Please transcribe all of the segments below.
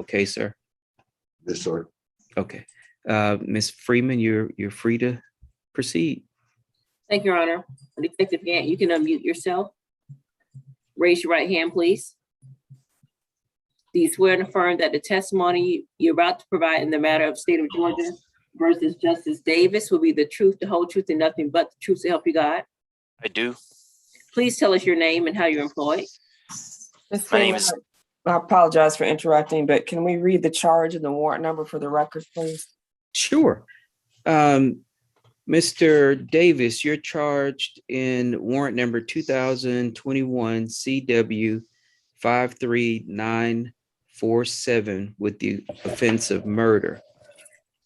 okay, sir? Yes, sir. Okay. Ms. Freeman, you're free to proceed. Thank you, Your Honor. Detective Gant, you can unmute yourself. Raise your right hand, please. Do you swear and affirm that the testimony you're about to provide in the matter of state of Georgia versus Justice Davis will be the truth, the whole truth, and nothing but the truth to help you God? I do. Please tell us your name and how you're employed. My name is, I apologize for interrupting, but can we read the charge and the warrant number for the record, please? Sure. Mr. Davis, you're charged in warrant number 2021 CW 53947 with the offense of murder.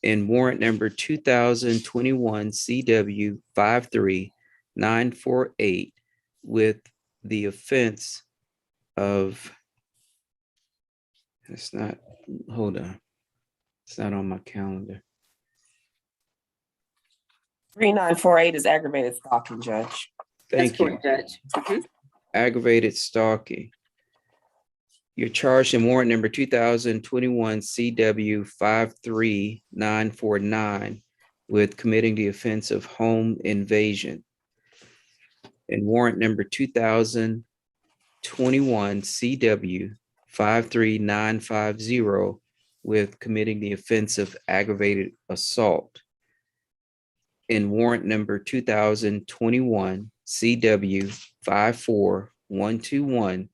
In warrant number 2021 CW 53948 with the offense of, it's not, hold on. It's not on my calendar. 3948 is aggravated stalking, Judge. Thank you. That's correct, Judge. Aggravated stalking. You're charged in warrant number 2021 CW 53949 with committing the offense of home invasion. In warrant number 2021 CW 53950 with committing the offense of aggravated assault. In warrant number 2021 CW 54121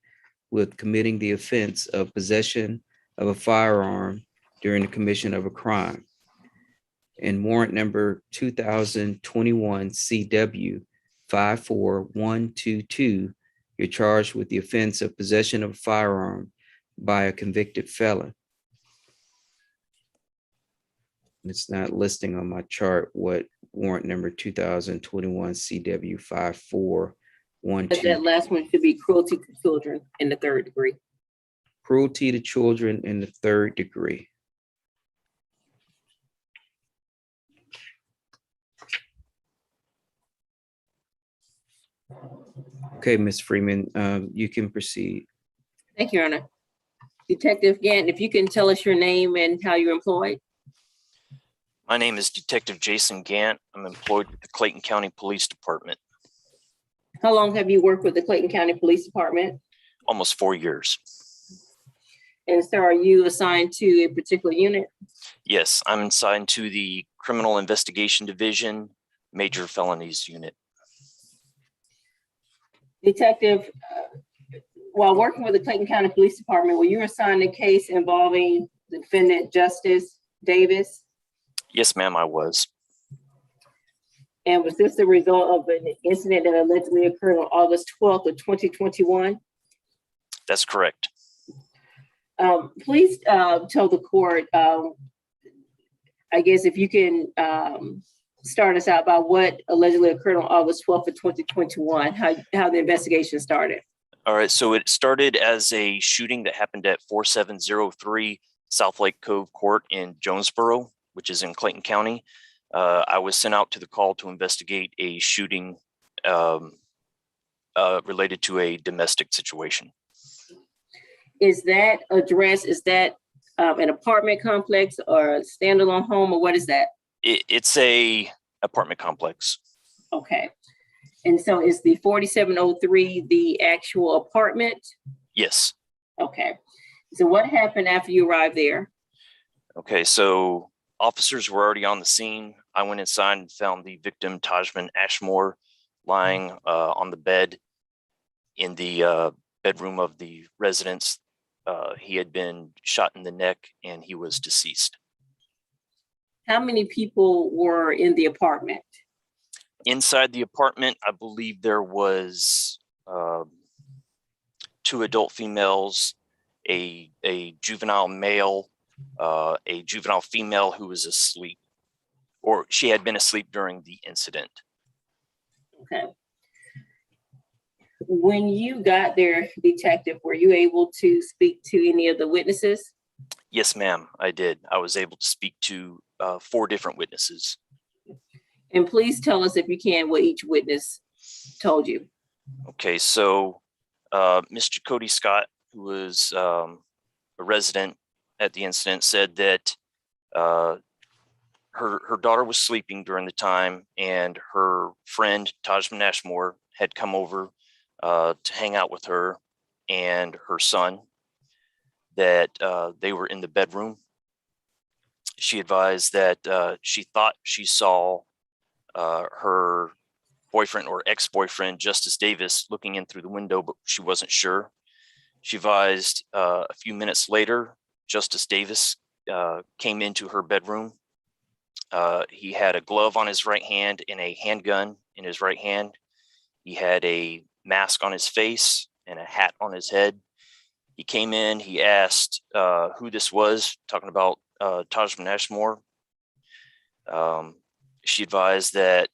with committing the offense of possession of a firearm during the commission of a crime. In warrant number 2021 CW 54122, you're charged with the offense of possession of a firearm by a convicted felon. It's not listing on my chart what warrant number 2021 CW 5412. That last one should be cruelty to children in the third degree. Cruelty to children in the third degree. Okay, Ms. Freeman, you can proceed. Thank you, Your Honor. Detective Gant, if you can tell us your name and how you're employed. my name is Detective Jason Gant. I'm employed with the Clayton County Police Department, How long have you worked with the Clayton County Police Department? almost 4 years. And sir, are you assigned to a particular unit? Yes, I'm assigned to the Criminal Investigation Division, Major Felonies Unit. Detective, while working with the Clayton County Police Department, were you assigned a case involving the defendant Justice Davis? Yes, ma'am, I was. And was this the result of an incident that allegedly occurred on August 12th of 2021? That's correct. Please tell the court, I guess if you can start us out by what allegedly occurred on August 12th of 2021, how the investigation started. All right, so it started as a shooting that happened at 4703 South Lake Cove Court in Jonesboro, which is in Clayton County. I was sent out to the call to investigate a shooting related to a domestic situation. Is that address, is that an apartment complex or a standalone home, or what is that? It's a apartment complex. Okay. And so is the 4703 the actual apartment? Yes. Okay. So what happened after you arrived there? Okay, so officers were already on the scene. I went inside and found the victim, Tajman Ashmore, lying on the bed in the bedroom of the residence. He had been shot in the neck and he was deceased. How many people were in the apartment? Inside the apartment, I believe there was 2 adult females, a juvenile male, a juvenile female who was asleep, or she had been asleep during the incident. Okay. When you got there, detective, were you able to speak to any of the witnesses? Yes, ma'am, I did. I was able to speak to 4 different witnesses. And please tell us, if you can, what each witness told you. Okay, so Mr. Cody Scott, who was a resident, at the incident said that her daughter was sleeping during the time, and her friend Tajman Ashmore had come over to hang out with her and her son, that they were in the bedroom. She advised that she thought she saw her boyfriend or ex-boyfriend, Justice Davis, looking in through the window, but she wasn't sure. She advised a few minutes later, Justice Davis came into her bedroom. He had a glove on his right hand and a handgun in his right hand. He had a mask on his face and a hat on his head. He came in, he asked who this was, talking about Tajman Ashmore. She advised that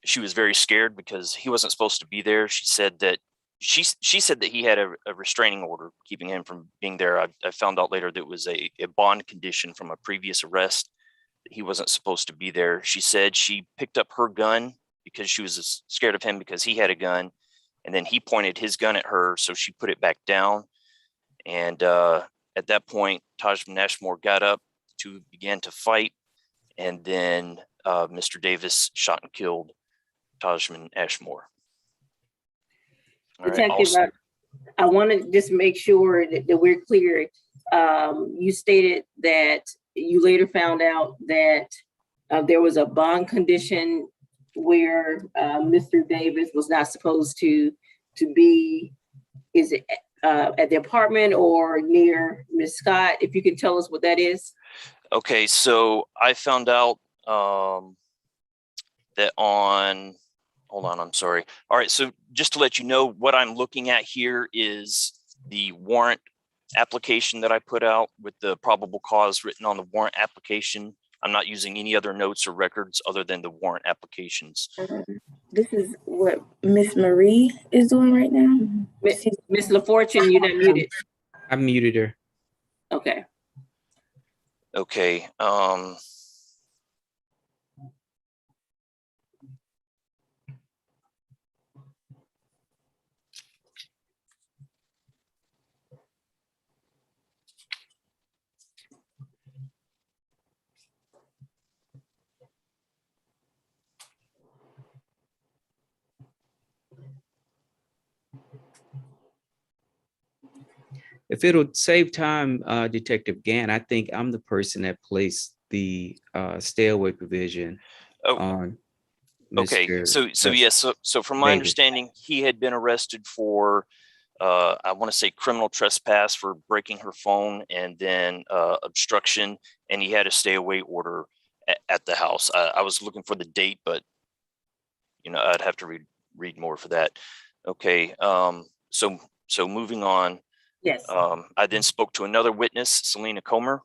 she was very scared because he wasn't supposed to be there. She said that she said that he had a restraining order keeping him from being there. I found out later that it was a bond condition from a previous arrest. He wasn't supposed to be there. She said she picked up her gun because she was scared of him because he had a gun, and then he pointed his gun at her, so she put it back down. And at that point, Tajman Ashmore got up to began to fight, and then Mr. Davis shot and killed Tajman Ashmore. All right, Detective, I want to just make sure that we're clear. You stated that you later found out that there was a bond condition where Mr. Davis was not supposed to be. Is it at the apartment or near Ms. Scott? If you can tell us what that is. Okay, so I found out that on, hold on, I'm sorry. All right, so just to let you know, what I'm looking at here is the warrant application that I put out with the probable cause written on the warrant application. I'm not using any other notes or records other than the warrant applications. This is what Miss Marie is doing right now. Ms. LaFortune, you're not muted. I muted her. Okay. Okay. If it'll save time, Detective Gann, I think I'm the person that placed the stay away provision Oh, on. okay. Mr. So yes. So from my Davis. understanding, he had been arrested for, I want to say criminal trespass for breaking her phone, and then obstruction, and he had a stay away order at the house. I was looking for the date, but I'd have to read more for that. Okay. So moving on. Yes. I then spoke to another witness, Selena Comer.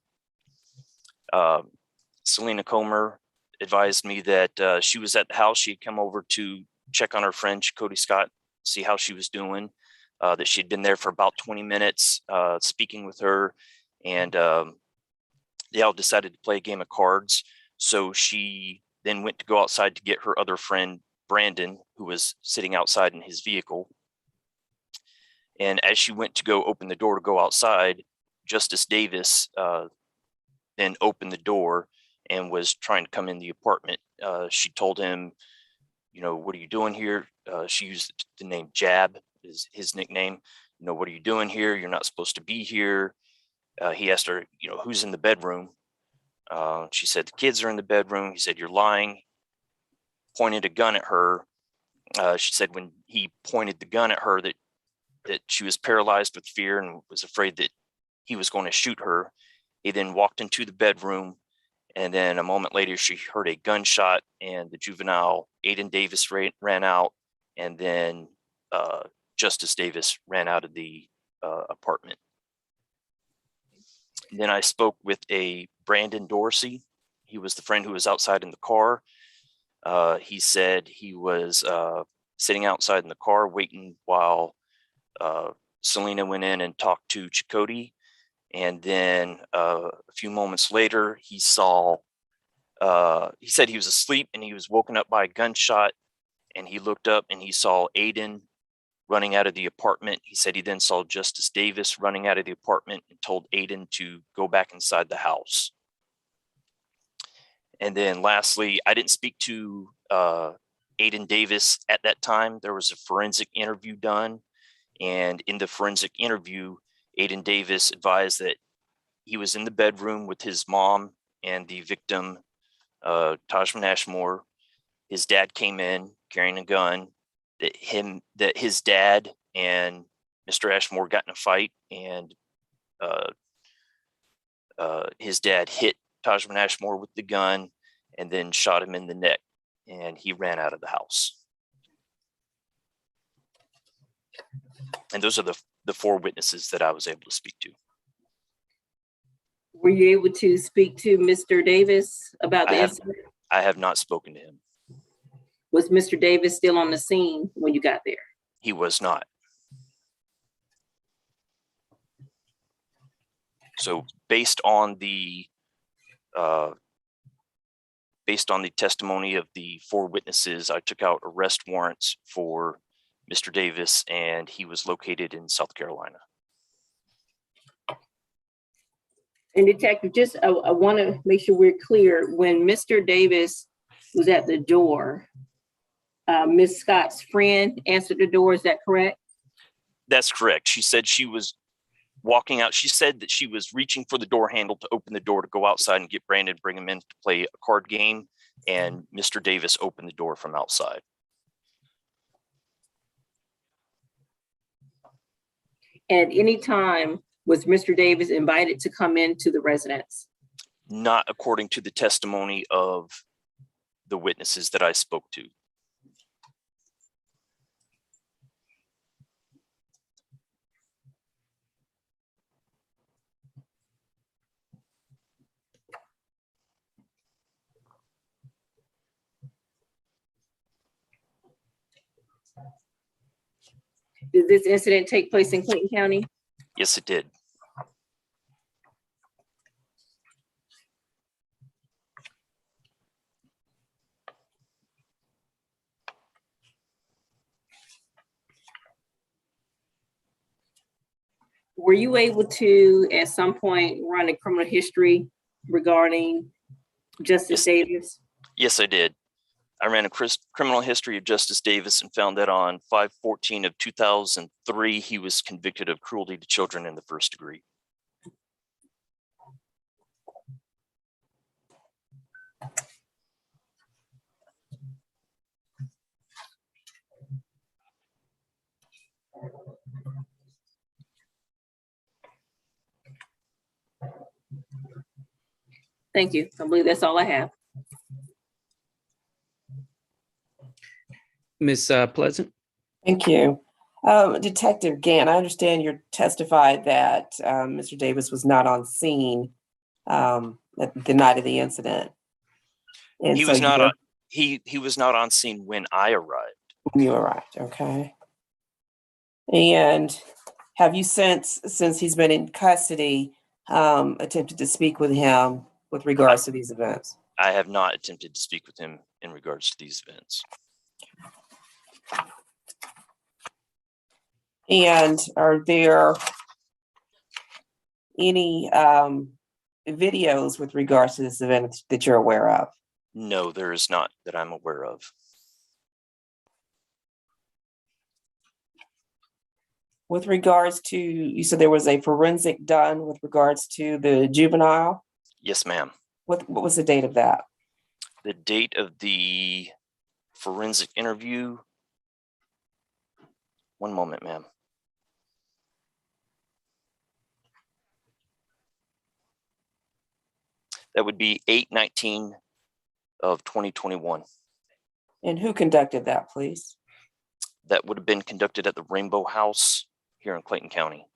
Selena Comer advised me that she was at the house. She had come over to check on her friend, Cody Scott, see how she was doing, that she'd been there for about 20 minutes speaking with her. And they all decided to play a game of cards. So she then went to go outside to get her other friend, Brandon, who was sitting outside in his vehicle. And as she went to go open the door to go outside, Justice Davis then opened the door and was trying to come in the apartment. She told him, what are you doing here? She used the name Jab, is his nickname. What are you doing here? You're not supposed to be here. He asked her, who's in the bedroom? She said, the kids are in the bedroom. He said, you're lying. Pointed a gun at her. She said when he pointed the gun at her that she was paralyzed with fear and was afraid that he was going to shoot her. He then walked into the bedroom, and then a moment later she heard a gunshot, and the juvenile Aiden Davis ran out, and then Justice Davis ran out of the apartment. And then I spoke with a Brandon Dorsey. He was the friend who was outside in the car. He said he was sitting outside in the car waiting while Selena went in and talked to Chakotay. And then a few moments later, he said he was asleep and he was woken up by a gunshot, and he looked up and he saw Aiden running out of the apartment. He said he then saw Justice Davis running out of the apartment and told Aiden to go back inside the house. And then lastly, I didn't speak to Aiden Davis at that time. There was a forensic interview done. And in the forensic interview, Aiden Davis advised that he was in the bedroom with his mom and the victim, Tajman Ashmore. His dad came in carrying a gun, that his dad and Mr. Ashmore got in a fight, and his dad hit Tajman Ashmore with the gun and then shot him in the neck, and he ran out of the house. And those are the four witnesses that I was able to speak to. Were you able to speak to Mr. Davis about the incident? I have not spoken to him. Was Mr. Davis still on the scene when you got there? He was not. So based on the testimony of the four witnesses, I took out arrest warrants for Mr. Davis, and he was located in South Carolina. And Detective, just I want to make sure we're clear. When Mr. Davis was at the door, Ms. Scott's friend answered the door. Is that correct? That's correct. She said she was walking out. She said that she was reaching for the door handle to open the door to go outside and get Brandon, bring him in to play a card game. And Mr. Davis opened the door from outside. At any time, was Mr. Davis invited to come into the residence? Not according to the testimony of the witnesses that I spoke to. Did this incident take place in Clayton County? Yes, it did. Were you able to, at some point, run a criminal history regarding Justice Davis? Yes, I did. I ran a criminal history of Justice Davis and found that on 5/14 of 2003, he was convicted of cruelty to children in the first degree. Thank you. I believe that's all I have. Ms. Pleasant? Thank you. Detective Gant, I understand you testified that Mr. Davis was not on scene at the night of the incident. And He so was you not were- on, he was not on scene when I arrived. when you arrived, okay. And have you since he's been in custody, attempted to speak with him with regards to these events? I have not attempted to speak with him in regards to these events. And are there any videos with regards to this event that you're aware of? No, there is not that I'm aware of. With regards to, you said there was a forensic done with regards to the juvenile. Yes, ma'am. What was the date of that? The date of the forensic interview. One moment, ma'am. That would be 8/19 of 2021. And who conducted that, please? That would have been conducted at the Rainbow House here in Clayton County.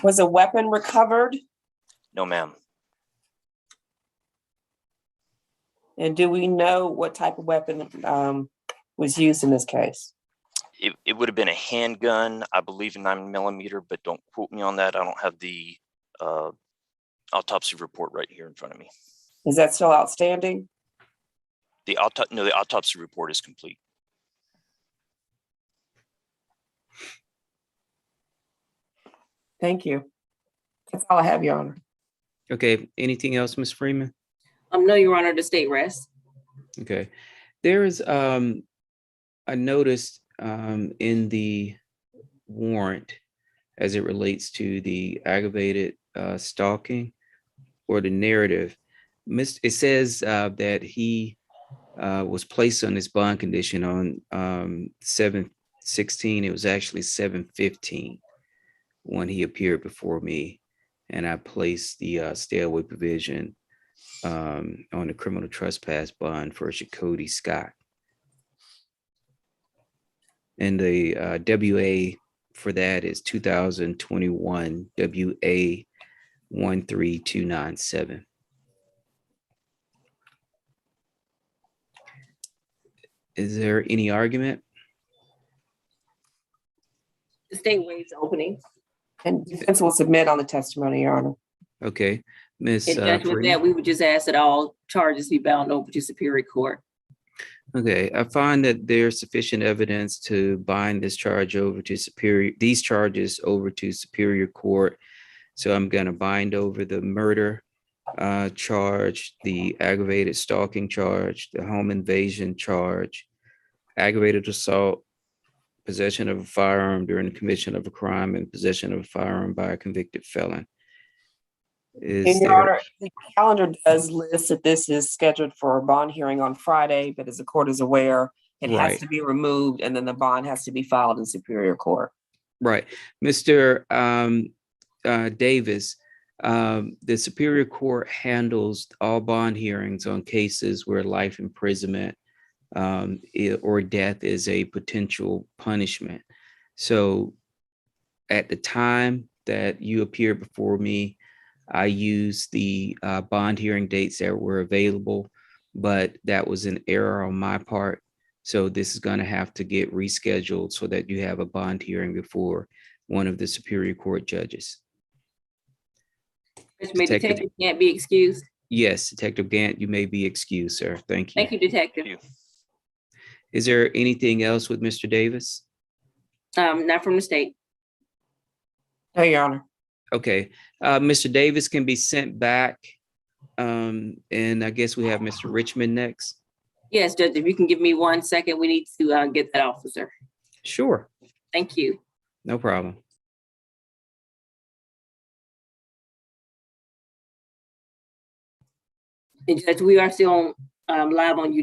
Was a weapon recovered? No, ma'am. And do we know what type of weapon was used in this case? It would have been a handgun, I believe, a 9mm, but don't quote me on that. I don't have the autopsy report right here in front of me. Is that still outstanding? The autopsy report is complete. Thank you. That's all I have, Your Honor. Okay, anything else, Ms. Freeman? No, Your Honor, the state rests. Okay, there is, I noticed, in the warrant as it relates to the aggravated, stalking or the narrative, it says, that he, was placed on this bond condition on, 7/16. It was actually 7/15 when he appeared before me, and I placed the, stay away provision, on the criminal trespass bond for Shakoti Scott. And the WA for that is 2021 WA 13297. Is there any argument? The state waives the opening. And defense will submit on the testimony, Your Honor. Okay, Ms. In judgment of Freeman. that, we would just ask that all charges be bound over to Superior Court. Okay, I find that there's sufficient evidence to bind this charge over to these charges over to Superior Court. So I'm gonna bind over the murder charge, the aggravated stalking charge, the home invasion charge, aggravated assault, possession of a firearm during the commission of a crime, and possession of a firearm by a convicted felon. And Is Your there, Honor, the calendar does list that this is scheduled for a bond hearing on Friday, but as the court is aware, it has Right. to be removed and then the bond has to be filed in Superior Court. right, Mr. Davis, the Superior Court handles all bond hearings on cases where life imprisonment or death is a potential punishment. So at the time that you appeared before me, I used the bond hearing dates that were available, but that was an error on my part. So this is going to have to get rescheduled so that you have a bond hearing before one of the Superior Court judges. Detective can't be excused. Yes, Detective Gant, you may be excused, sir. Thank you. Thank you, Detective. Thank Is there anything else with Mr. Davis? Not from the state. No, Your Honor. Okay, Mr. Davis can be sent back. And I guess we have Mr. Richmond next. Yes, Judge, if you can give me 1 second, we need to get that officer. Sure, Thank you. no problem. And Judge, we are still live on YouTube.